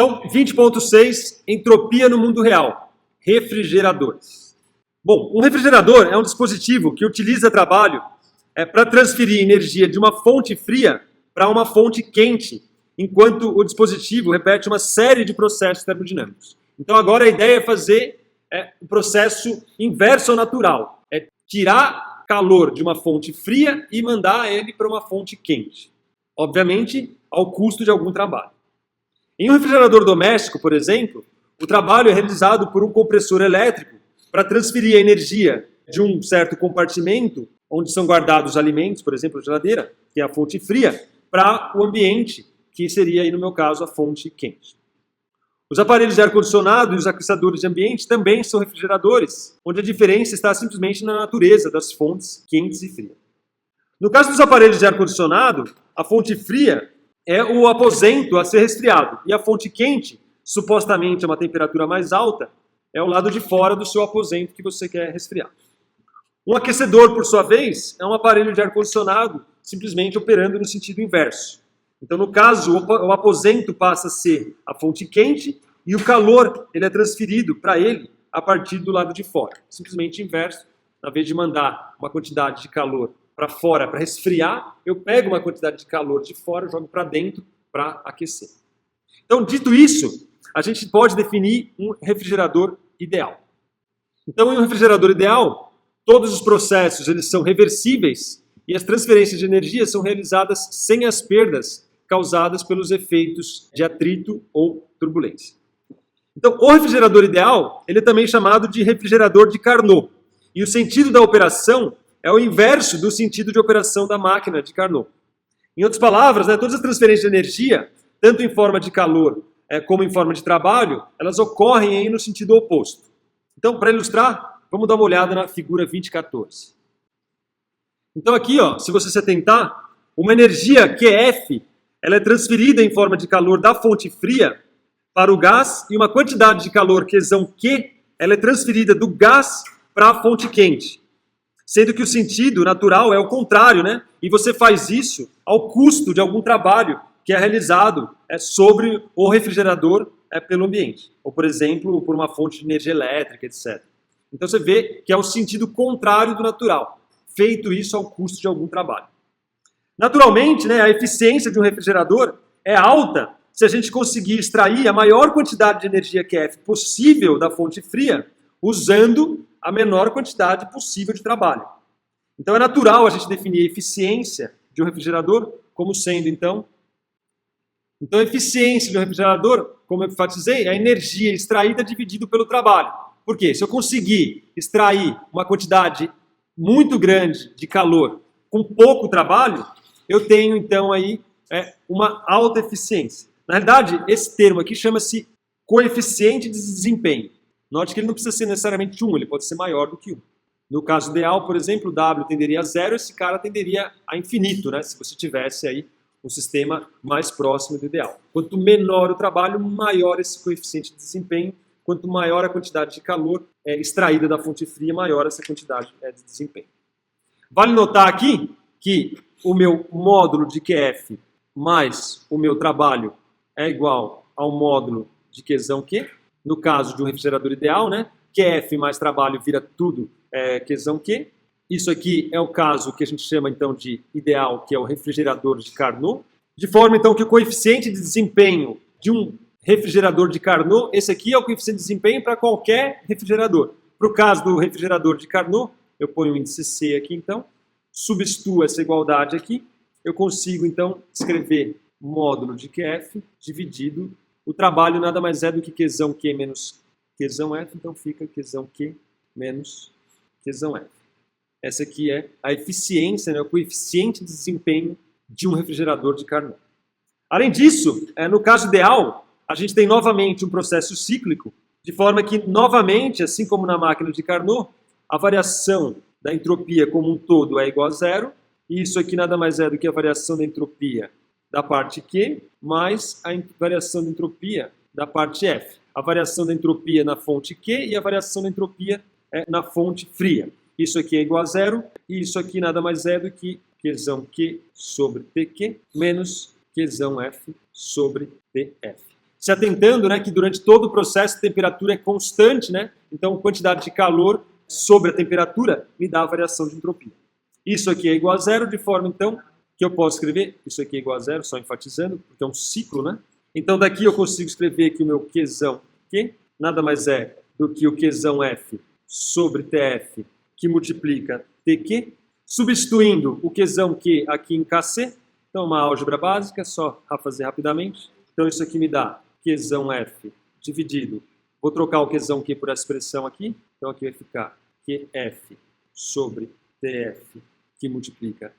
Então, 20.6, entropia no mundo real. Refrigeradores. Bom, um refrigerador é um dispositivo que utiliza trabalho para transferir energia de uma fonte fria para uma fonte quente, enquanto o dispositivo repete uma série de processos termodinâmicos. Então, agora a ideia é fazer o processo inverso ao natural. É tirar calor de uma fonte fria e mandar ele para uma fonte quente. Obviamente, ao custo de algum trabalho. Em um refrigerador doméstico, por exemplo, o trabalho é realizado por um compressor elétrico para transferir a energia de um certo compartimento, onde são guardados alimentos, por exemplo, a geladeira, que é a fonte fria, para o ambiente, que seria, aí, no meu caso, a fonte quente. Os aparelhos de ar-condicionado e os aquecedores de ambiente também são refrigeradores, onde a diferença está simplesmente na natureza das fontes quentes e frias. No caso dos aparelhos de ar-condicionado, a fonte fria é o aposento a ser resfriado, e a fonte quente, supostamente a uma temperatura mais alta, é o lado de fora do seu aposento que você quer resfriar. Um aquecedor, por sua vez, é um aparelho de ar-condicionado simplesmente operando no sentido inverso. Então, no caso, o aposento passa a ser a fonte quente e o calor ele é transferido para ele a partir do lado de fora. Simplesmente inverso, na vez de mandar uma quantidade de calor para fora para resfriar, eu pego uma quantidade de calor de fora e jogo para dentro para aquecer. Então, dito isso, a gente pode definir um refrigerador ideal. Então, em um refrigerador ideal, todos os processos eles são reversíveis e as transferências de energia são realizadas sem as perdas causadas pelos efeitos de atrito ou turbulência. Então, o refrigerador ideal ele é também chamado de refrigerador de Carnot. E o sentido da operação é o inverso do sentido de operação da máquina de Carnot. Em outras palavras, todas as transferências de energia, tanto em forma de calor como em forma de trabalho, elas ocorrem aí no sentido oposto. Então, para ilustrar, vamos dar uma olhada na figura 2014. Então aqui, se você se atentar, uma energia QF, ela é transferida em forma de calor da fonte fria para o gás e uma quantidade de calor, Qzão Q, ela é transferida do gás para a fonte quente. Sendo que o sentido natural é o contrário, né? E você faz isso ao custo de algum trabalho que é realizado sobre o refrigerador pelo ambiente. Ou, por exemplo, por uma fonte de energia elétrica, etc. Então você vê que é o sentido contrário do natural. Feito isso ao custo de algum trabalho. Naturalmente, a eficiência de um refrigerador é alta se a gente conseguir extrair a maior quantidade de energia QF possível da fonte fria, usando a menor quantidade possível de trabalho. Então é natural a gente definir a eficiência de um refrigerador como sendo, então, a eficiência de um refrigerador, como eu enfatizei, é a energia extraída dividido pelo trabalho. Por quê? Se eu conseguir extrair uma quantidade muito grande de calor com pouco trabalho, eu tenho, então, aí uma alta eficiência. Na realidade, esse termo aqui chama-se coeficiente de desempenho. Note que ele não precisa ser necessariamente 1, ele pode ser maior do que 1. No caso ideal, por exemplo, o W tenderia a 0, esse cara tenderia a infinito, se você tivesse aí um sistema mais próximo do ideal. Quanto menor o trabalho, maior esse coeficiente de desempenho. Quanto maior a quantidade de calor extraída da fonte fria, maior essa quantidade de desempenho. Vale notar aqui que o meu módulo de QF mais o meu trabalho é igual ao módulo de Qzão Q. No caso de um refrigerador ideal, QF mais trabalho vira tudo Qzão Q. Isso aqui é o caso que a gente chama então de ideal, que é o refrigerador de Carnot. De forma então que o coeficiente de desempenho de um refrigerador de Carnot, esse aqui é o coeficiente de desempenho para qualquer refrigerador. Para o caso do refrigerador de Carnot, eu ponho o índice C aqui então, substituo essa igualdade aqui, eu consigo então escrever módulo de QF dividido, o trabalho nada mais é do que Qzão Q menos Qzão F, então fica Qzão Q menos Qzão F. Essa aqui é a eficiência, o coeficiente de desempenho de um refrigerador de Carnot. Além disso, no caso ideal, a gente tem novamente um processo cíclico, de forma que, novamente, assim como na máquina de Carnot, a variação da entropia como um todo é igual a 0, e isso aqui nada mais é do que a variação da entropia da parte Q, mais a variação da entropia da parte F. A variação da entropia na fonte Q e a variação da entropia na fonte fria. Isso aqui é igual a 0, e isso aqui nada mais é do que Qzão Q sobre Tq menos Qzão F sobre Tf. se atentando, né, que durante todo o processo a temperatura é constante, né? Então a quantidade de calor sobre a temperatura me dá a variação de entropia. Isso aqui é igual a zero, de forma então que eu posso escrever, isso aqui é igual a zero, só enfatizando, porque é um ciclo, né? Então daqui eu consigo escrever que o meu Qzão Q nada mais é do que o Qzão F sobre TF, que multiplica TQ, substituindo o Qzão Q aqui em Kc, então uma álgebra básica, só fazer rapidamente. Então isso aqui me dá Qzão F dividido, vou trocar o Qzão Q por essa expressão aqui, então aqui vai ficar QF sobre TF, que multiplica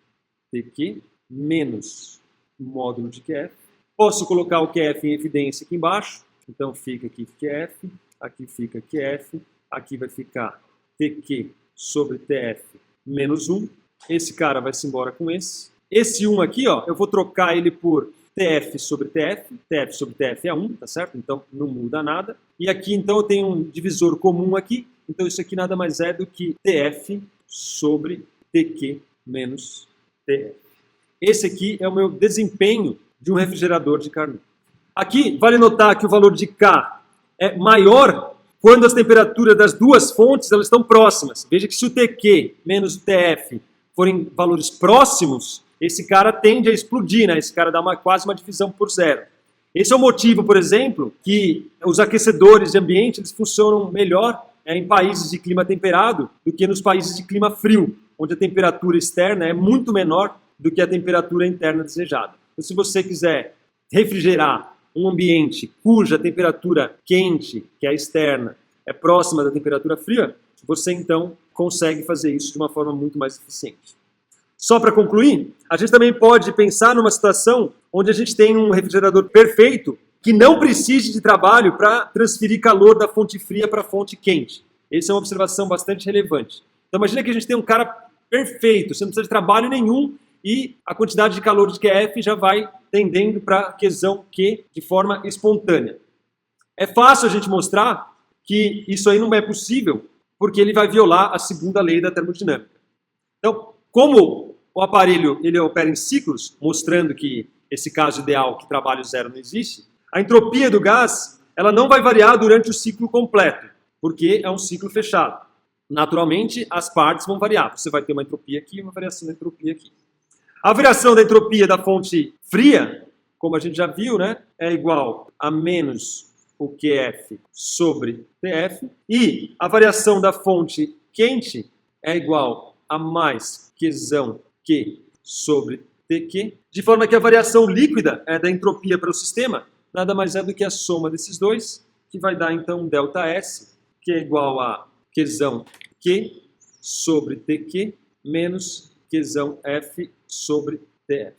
TQ, menos o módulo de QF. Posso colocar o QF em evidência aqui embaixo, então fica aqui QF, aqui fica QF, aqui vai ficar TQ sobre TF menos 1. Esse cara vai se embora com esse. Esse 1 aqui, ó, eu vou trocar ele por TF sobre TF. TF sobre TF é 1, tá certo? Então não muda nada. E aqui então eu tenho um divisor comum aqui. Então isso aqui nada mais é do que TF sobre TQ menos TF. Esse aqui é o meu desempenho de um refrigerador de Carnot. Aqui vale notar que o valor de K é maior quando as temperaturas das duas fontes elas estão próximas. Veja que se o TQ menos o TF forem valores próximos, esse cara tende a explodir, né? Esse cara dá quase uma divisão por zero. Esse é o motivo, por exemplo, que os aquecedores de ambiente eles funcionam melhor em países de clima temperado do que nos países de clima frio, onde a temperatura externa é muito menor do que a temperatura interna desejada. Então, se você quiser refrigerar um ambiente cuja temperatura quente, que é a externa, é próxima da temperatura fria, você então consegue fazer isso de uma forma muito mais eficiente. Só para concluir, a gente também pode pensar numa situação onde a gente tem um refrigerador perfeito que não precise de trabalho para transferir calor da fonte fria para a fonte quente. Essa é uma observação bastante relevante. Então imagina que a gente tem um cara perfeito, você não precisa de trabalho nenhum e a quantidade de calor de QF já vai tendendo para Qzão Q de forma espontânea. É fácil a gente mostrar que isso aí não é possível porque ele vai violar a segunda lei da termodinâmica. Então, como o aparelho ele opera em ciclos, mostrando que esse caso ideal que trabalho zero não existe, a entropia do gás ela não vai variar durante o ciclo completo, porque é um ciclo fechado. Naturalmente, as partes vão variar. Você vai ter uma entropia aqui e uma variação da entropia aqui. A variação da entropia da fonte fria, como a gente já viu, né, é igual a menos o QF sobre TF. E a variação da fonte quente é igual a mais Qzão Q sobre TQ. De forma que a variação líquida da entropia para o sistema nada mais é do que a soma desses dois, que vai dar então ΔS, que é igual a Qzão Q sobre TQ menos Qzão F sobre TF.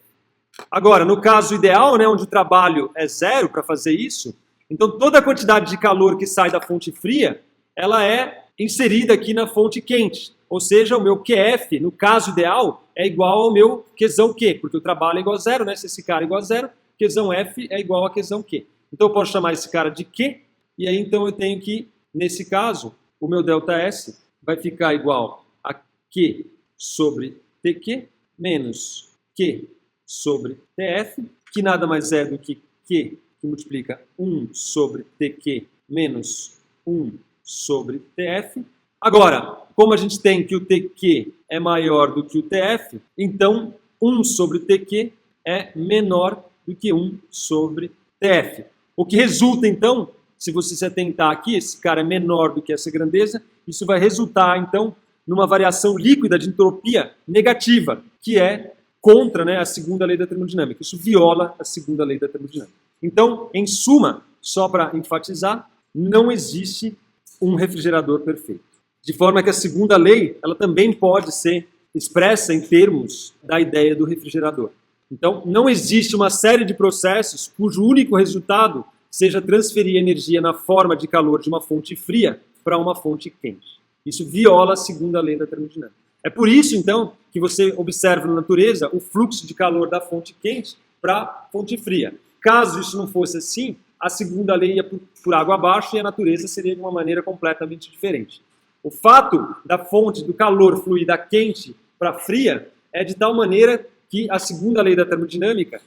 Agora, no caso ideal, né, onde o trabalho é zero para fazer isso, então toda a quantidade de calor que sai da fonte fria, ela é inserida aqui na fonte quente. Ou seja, o meu QF, no caso ideal, é igual ao meu Qzão Q, porque o trabalho é igual a zero, né? Se esse cara é igual a zero, Qzão F é igual a Qzão Q. Então eu posso chamar esse cara de Q, e aí então eu tenho que, nesse caso, o meu ΔS vai ficar igual a Q sobre TQ menos Q sobre TF, que nada mais é do que Q, que multiplica 1 sobre TQ menos 1 sobre TF. Agora, como a gente tem que o TQ é maior do que o TF, então 1 sobre TQ é menor do que 1 sobre TF. O que resulta, então, se você se atentar aqui, esse cara é menor do que essa grandeza, isso vai resultar, então, numa variação líquida de entropia negativa, que é contra, né, a segunda lei da termodinâmica. Isso viola a segunda lei da termodinâmica. Então, em suma, só para enfatizar, não existe um refrigerador perfeito. De forma que a segunda lei ela também pode ser expressa em termos da ideia do refrigerador. Então, não existe uma série de processos cujo único resultado seja transferir energia na forma de calor de uma fonte fria para uma fonte quente. Isso viola a segunda lei da termodinâmica. É por isso, então, que você observa na natureza o fluxo de calor da fonte quente para a fonte fria. Caso isso não fosse assim, a segunda lei ia por água abaixo e a natureza seria de uma maneira completamente diferente. O fato da fonte do calor fluir da quente para a fria é de tal maneira que a segunda lei da termodinâmica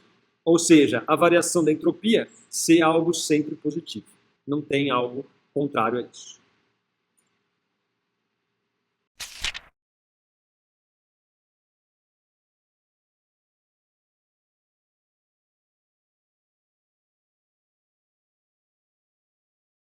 Ou seja, a variação da entropia ser algo sempre positivo. Não tem algo contrário a isso.